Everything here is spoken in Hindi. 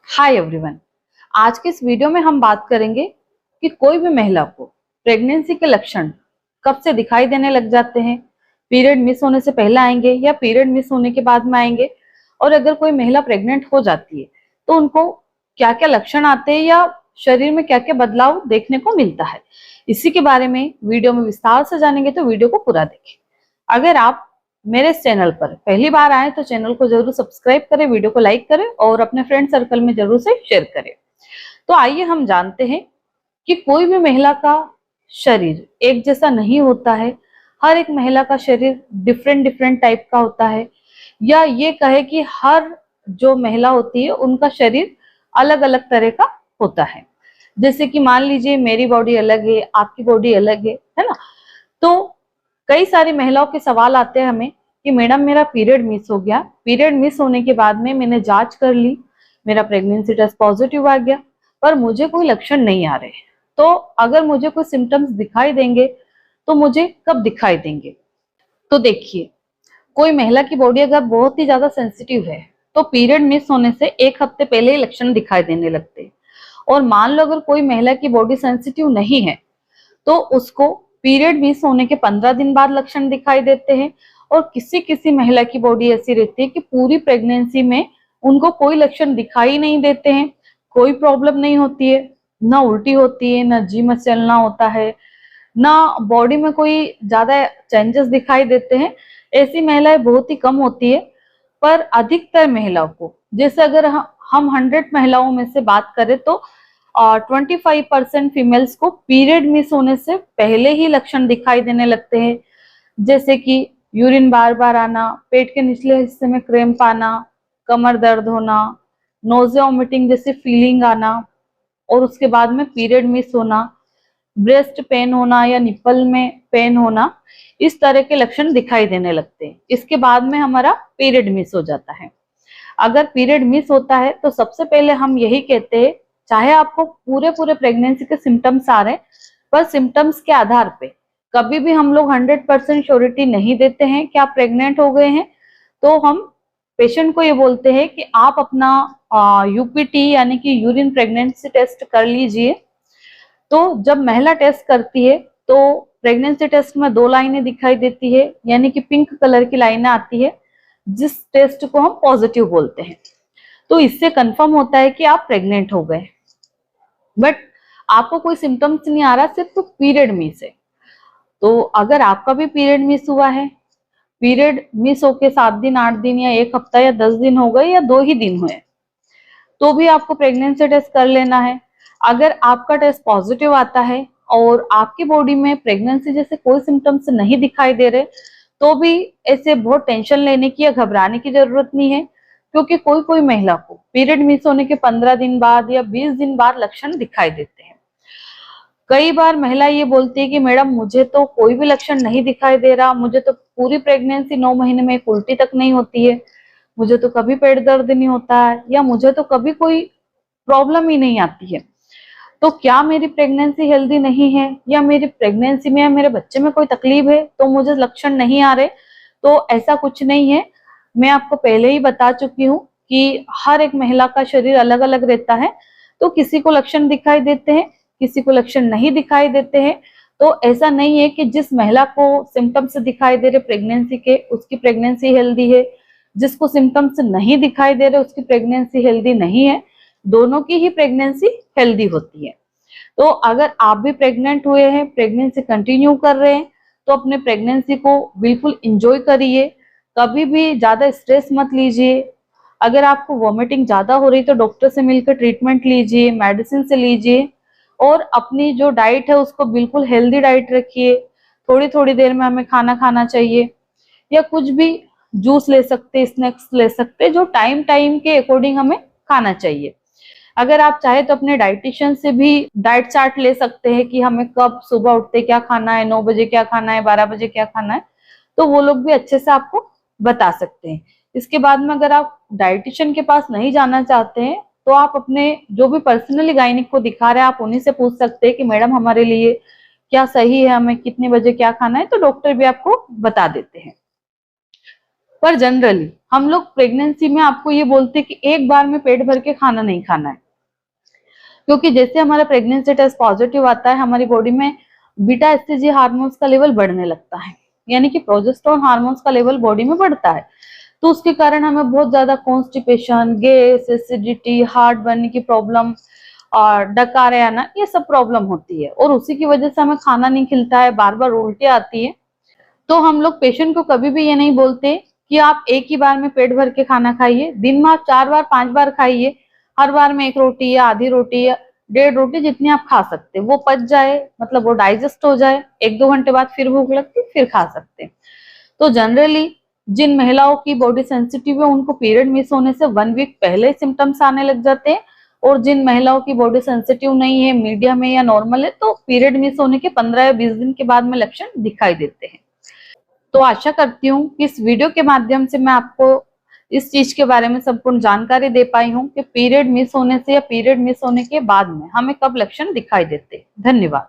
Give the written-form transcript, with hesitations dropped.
Hi everyone. आज के इस वीडियो में हम बात करेंगे कि कोई भी महिला को प्रेगनेंसी के लक्षण कब से दिखाई देने लग जाते हैं। पीरियड मिस होने से पहले आएंगे या पीरियड मिस होने के बाद में आएंगे, और अगर कोई महिला प्रेग्नेंट हो जाती है तो उनको क्या क्या लक्षण आते हैं या शरीर में क्या क्या बदलाव देखने को मिलता है। इसी के बारे में वीडियो में विस्तार से जानेंगे, तो वीडियो को पूरा देखें। अगर आप मेरे इस चैनल पर पहली बार आए तो चैनल को जरूर सब्सक्राइब करें, वीडियो को लाइक करें और अपने फ्रेंड सर्कल में जरूर से शेयर करें। तो आइए हम जानते हैं कि कोई भी महिला का शरीर एक जैसा नहीं होता है। हर एक महिला का शरीर डिफरेंट डिफरेंट टाइप का होता है, या ये कहे कि हर जो महिला होती है उनका शरीर अलग अलग तरह का होता है। जैसे कि मान लीजिए मेरी बॉडी अलग है, आपकी बॉडी अलग है ना। तो कई सारी महिलाओं के सवाल आते हैं हमें कि मैडम मेरा पीरियड मिस हो गया, पीरियड मिस होने के बाद में मैंने जांच कर ली, मेरा प्रेगनेंसी टेस्ट पॉजिटिव आ गया, पर मुझे कोई लक्षण नहीं आ रहे। तो अगर मुझे कोई सिम्टम्स दिखाई देंगे तो मुझे कब दिखाई देंगे? तो देखिए, कोई महिला की बॉडी अगर बहुत ही ज्यादा सेंसिटिव है तो पीरियड मिस होने से एक हफ्ते पहले ही लक्षण दिखाई देने लगते हैं। और मान लो अगर कोई महिला की बॉडी सेंसिटिव नहीं है तो उसको पीरियड मिस होने के 15 दिन बाद लक्षण दिखाई देते हैं। और किसी किसी महिला की बॉडी ऐसी रहती है कि पूरी प्रेगनेंसी में उनको कोई लक्षण दिखाई नहीं देते हैं, कोई प्रॉब्लम नहीं होती है, ना उल्टी होती है, ना जी में चलना होता है, ना बॉडी में कोई ज्यादा चेंजेस दिखाई देते हैं। ऐसी महिलाएं बहुत ही कम होती है। पर अधिकतर महिलाओं को, जैसे अगर हम 100 महिलाओं में से बात करें तो 25% फीमेल्स को पीरियड मिस होने से पहले ही लक्षण दिखाई देने लगते हैं। जैसे कि यूरिन बार बार आना, पेट के निचले हिस्से में क्रैम्प आना, कमर दर्द होना, नोजिया वोमिटिंग जैसी फीलिंग आना, और उसके बाद में पीरियड मिस होना, ब्रेस्ट पेन होना या निप्पल में पेन होना, इस तरह के लक्षण दिखाई देने लगते हैं। इसके बाद में हमारा पीरियड मिस हो जाता है। अगर पीरियड मिस होता है तो सबसे पहले हम यही कहते हैं, चाहे आपको पूरे पूरे प्रेगनेंसी के सिम्टम्स आ रहे हैं, पर सिम्टम्स के आधार पे कभी भी हम लोग 100% श्योरिटी नहीं देते हैं कि आप प्रेग्नेंट हो गए हैं। तो हम पेशेंट को ये बोलते हैं कि आप अपना यूपीटी यानी कि यूरिन प्रेगनेंसी टेस्ट कर लीजिए। तो जब महिला टेस्ट करती है तो प्रेगनेंसी टेस्ट में 2 लाइनें दिखाई देती है, यानी कि पिंक कलर की लाइनें आती है, जिस टेस्ट को हम पॉजिटिव बोलते हैं। तो इससे कंफर्म होता है कि आप प्रेग्नेंट हो गए। बट आपको कोई सिम्टम्स नहीं आ रहा, सिर्फ पीरियड मिस है। तो अगर आपका भी पीरियड मिस हुआ है, पीरियड मिस होके 7 दिन, 8 दिन या 1 हफ्ता या 10 दिन हो गए या 2 ही दिन हुए, तो भी आपको प्रेगनेंसी टेस्ट कर लेना है। अगर आपका टेस्ट पॉजिटिव आता है और आपकी बॉडी में प्रेगनेंसी जैसे कोई सिम्टम्स नहीं दिखाई दे रहे, तो भी ऐसे बहुत टेंशन लेने की या घबराने की जरूरत नहीं है। क्योंकि कोई कोई महिला को पीरियड मिस होने के 15 दिन बाद या 20 दिन बाद लक्षण दिखाई देते हैं। कई बार महिला ये बोलती है कि मैडम मुझे तो कोई भी लक्षण नहीं दिखाई दे रहा, मुझे तो पूरी प्रेगनेंसी 9 महीने में एक उल्टी तक नहीं होती है, मुझे तो कभी पेट दर्द नहीं होता है, या मुझे तो कभी कोई प्रॉब्लम ही नहीं आती है। तो क्या मेरी प्रेगनेंसी हेल्दी नहीं है, या मेरी प्रेगनेंसी में या मेरे बच्चे में कोई तकलीफ है तो मुझे लक्षण नहीं आ रहे? तो ऐसा कुछ नहीं है। मैं आपको पहले ही बता चुकी हूँ कि हर एक महिला का शरीर अलग अलग रहता है। तो किसी को लक्षण दिखाई देते हैं, किसी को लक्षण नहीं दिखाई देते हैं। तो ऐसा नहीं है कि जिस महिला को सिम्टम्स दिखाई दे रहे प्रेगनेंसी के, उसकी प्रेगनेंसी हेल्दी है, जिसको सिम्टम्स नहीं दिखाई दे रहे उसकी प्रेगनेंसी हेल्दी नहीं है। दोनों की ही प्रेगनेंसी हेल्दी होती है। तो अगर आप भी प्रेग्नेंट हुए हैं, प्रेगनेंसी कंटिन्यू कर रहे हैं, तो अपने प्रेगनेंसी को बिल्कुल एंजॉय करिए। कभी भी ज्यादा स्ट्रेस मत लीजिए। अगर आपको वॉमिटिंग ज्यादा हो रही तो डॉक्टर से मिलकर ट्रीटमेंट लीजिए, मेडिसिन से लीजिए, और अपनी जो डाइट है उसको बिल्कुल हेल्दी डाइट रखिए। थोड़ी थोड़ी देर में हमें खाना खाना चाहिए, या कुछ भी जूस ले सकते, स्नैक्स ले सकते, जो टाइम टाइम के अकॉर्डिंग हमें खाना चाहिए। अगर आप चाहे तो अपने डाइटिशियन से भी डाइट चार्ट ले सकते हैं कि हमें कब सुबह उठते क्या खाना है, 9 बजे क्या खाना है, 12 बजे क्या खाना है, तो वो लोग भी अच्छे से आपको बता सकते हैं। इसके बाद में अगर आप डाइटिशियन के पास नहीं जाना चाहते हैं तो आप अपने जो भी पर्सनली गायनिक को दिखा रहे हैं, आप उन्हीं से पूछ सकते हैं कि मैडम हमारे लिए क्या सही है, हमें कितने बजे क्या खाना है, तो डॉक्टर भी आपको बता देते हैं। पर जनरली हम लोग प्रेगनेंसी में आपको ये बोलते हैं कि एक बार में पेट भर के खाना नहीं खाना है, क्योंकि जैसे हमारा प्रेगनेंसी टेस्ट पॉजिटिव आता है हमारी बॉडी में बीटा एससीजी हार्मोन्स का लेवल बढ़ने लगता है, यानी कि प्रोजेस्टेरोन हार्मोन्स का लेवल बॉडी में बढ़ता है। तो उसके कारण हमें बहुत ज्यादा constipation, gas, acidity, heart burn की प्रॉब्लम और डकारे आना, ये सब प्रॉब्लम होती है और उसी की वजह से हमें खाना नहीं खिलता है, बार बार उल्टी आती है। तो हम लोग पेशेंट को कभी भी ये नहीं बोलते कि आप एक ही बार में पेट भर के खाना खाइए, दिन में आप 4 बार 5 बार खाइए, हर बार में 1 रोटी या आधी रोटी या 1.5 रोटी जितनी आप खा सकते, वो पच जाए, मतलब वो डाइजेस्ट हो जाए, 1-2 घंटे बाद फिर भूख लगती फिर खा सकते। तो जनरली जिन महिलाओं की बॉडी सेंसिटिव है उनको पीरियड मिस होने से 1 वीक पहले सिम्टम्स आने लग जाते हैं, और जिन महिलाओं की बॉडी सेंसिटिव नहीं है, मीडियम है या नॉर्मल है, तो पीरियड मिस होने के 15 या 20 दिन के बाद में लक्षण दिखाई देते हैं। तो आशा करती हूँ कि इस वीडियो के माध्यम से मैं आपको इस चीज के बारे में संपूर्ण जानकारी दे पाई हूँ कि पीरियड मिस होने से या पीरियड मिस होने के बाद में हमें कब लक्षण दिखाई देते हैं। धन्यवाद।